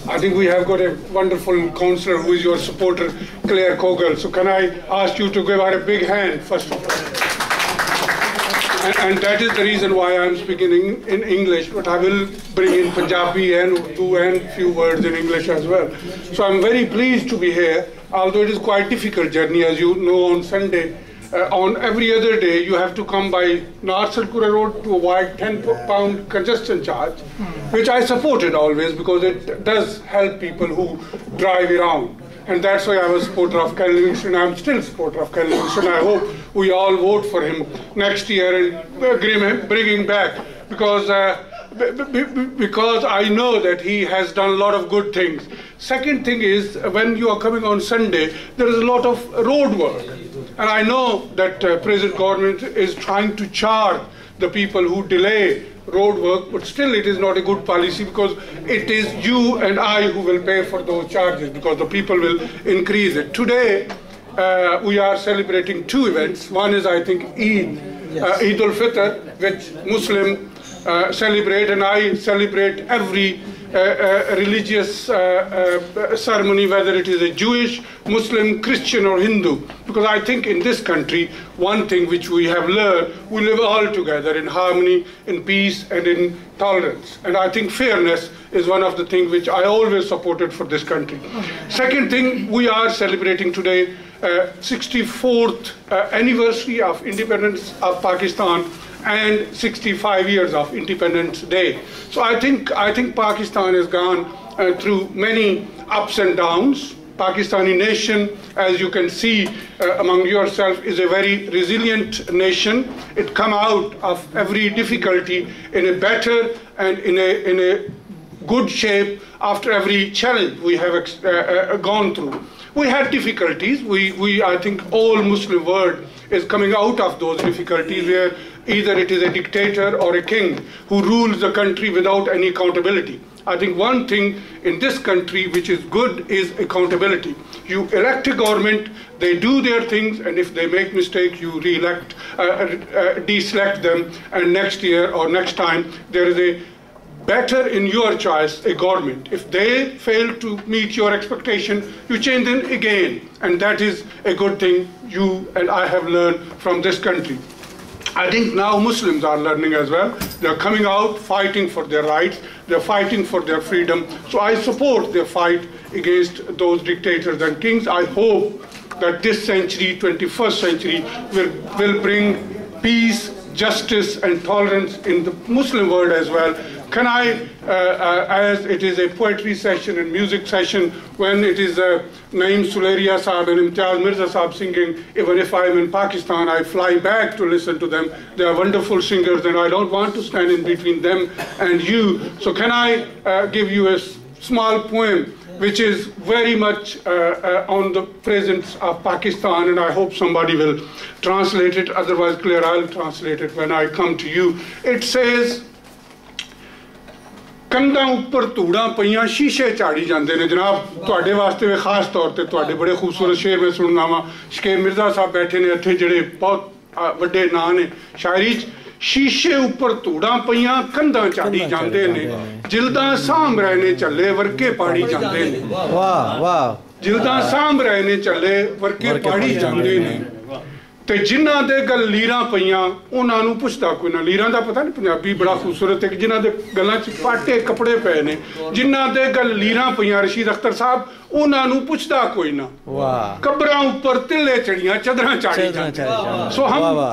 I think we have got a wonderful councillor who is your supporter, Claire Kogel. So can I ask you to give her a big hand, first of all? And that is the reason why I'm speaking in English, but I will bring in Punjabi and Urdu and few words in English as well. So I'm very pleased to be here, although it is quite difficult journey, as you know, on Sunday. On every other day, you have to come by North Salkura Road to avoid £10 congestion charge, which I supported always because it does help people who drive around. And that's why I was a supporter of Ken Livingstone. I'm still a supporter of Ken Livingstone. I hope we all vote for him next year and bring him back because I know that he has done a lot of good things. Second thing is, when you are coming on Sunday, there is a lot of road work. And I know that present government is trying to charge the people who delay road work, but still it is not a good policy because it is you and I who will pay for those charges because the people will increase it. Today, we are celebrating two events. One is, I think, Eid, Eid al-Fitr, which Muslim celebrate, and I celebrate every religious ceremony, whether it is a Jewish, Muslim, Christian or Hindu, because I think in this country one thing which we have learned, we live all together in harmony, in peace and in tolerance, and I think fairness is one of the things which I always supported for this country. Second thing, we are celebrating today 64th anniversary of independence of Pakistan and 65 years of Independence Day. So I think Pakistan has gone through many ups and downs. Pakistani nation, as you can see among yourself, is a very resilient nation. It come out of every difficulty in a better and in a good shape after every challenge we have gone through. We had difficulties. I think all Muslim world is coming out of those difficulties where either it is a dictator or a king who rules the country without any accountability. I think one thing in this country which is good is accountability. You elect a government, they do their things, and if they make mistakes, you re-elect, deselect them, and next year or next time there is a better in your choice a government. If they fail to meet your expectation, you change them again, and that is a good thing you and I have learned from this country. I think now Muslims are learning as well. They're coming out fighting for their rights, they're fighting for their freedom. So I support their fight against those dictators and kings. I hope that this century, 21st century, will bring peace, justice and tolerance in the Muslim world as well. Can I, as it is a poetry session and music session, when it is Naeem Suleria Saab and Imtiaz Mirza Saab singing, even if I am in Pakistan, I fly back to listen to them. They are wonderful singers and I don't want to stand in between them and you. So can I give you a small poem which is very much on the presence of Pakistan, and I hope somebody will translate it, otherwise Claire, I'll translate it when I come to you. It says, कंधां उपर धूड़ां पईयां शीशे चाड़ी जांदे ने जनाब तुहाडे वास्ते वे खास तौर ते तुहाडे बड़े खूबसूरत शेर में सुनना वा शकीब मिर्जा साहब बैठे ने इत्थे जिहड़े बहुत वड्डे नां ने शायरी च शीशे उपर धूड़ां पईयां कंधां चाड़ी जांदे ने जिल्दां साम रहने चले वर्के पाड़ी जांदे ने वाह वाह जिल्दां साम रहने चले वर्के पाड़ी जांदे ने ते जिन्हां दे गल लीरां पईयां उन्हां नूं पुछदा कोई ना लीरां दा पता नहीं पंजाबी बड़ा खूबसूरत है कि जिन्हां दे गल्लां च पाटे कपड़े पए ने जिन्हां दे गल लीरां पईयां रशीद अख्तर साहब उन्हां नूं पुछदा कोई ना वाह कब्रां ऊपर तिल्ले चढ़ियां चदरां चाड़ी जांदे सो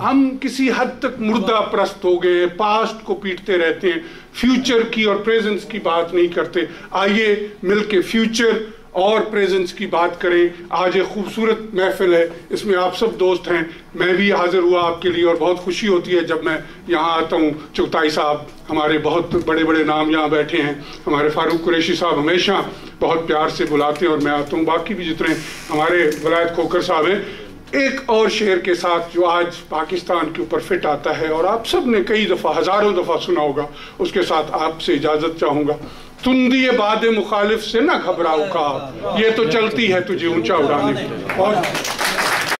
हम किसी हद तक मुर्दा परस्त हो गए पास्ट को पीटते रहते हैं फ्यूचर की और प्रेजेंस की बात नहीं करते आइए मिलके फ्यूचर और प्रेजेंस की बात करें आज एक खूबसूरत महफिल है इसमें आप सब दोस्त हैं मैं भी हाजिर हुआ आपके लिए और बहुत खुशी होती है जब मैं यहाँ आता हूँ चुगताई साहब हमारे बहुत बड़े बड़े नाम यहाँ बैठे हैं हमारे फारूक कुरैशी साहब हमेशा बहुत प्यार से बुलाते हैं और मैं आता हूँ बाकी भी जितने हमारे वलायत खोकर साहब हैं एक और शेर के साथ जो आज पाकिस्तान के ऊपर फिट आता है और आप सब ने कई दफ़ा हज़ारों दफ़ा सुना होगा उसके साथ आपसे इजाज़त चाहूँगा तुंदी बादे मुखालिफ से ना घबराओ का ये तो चलती है तुझे ऊंचा उड़ाने की।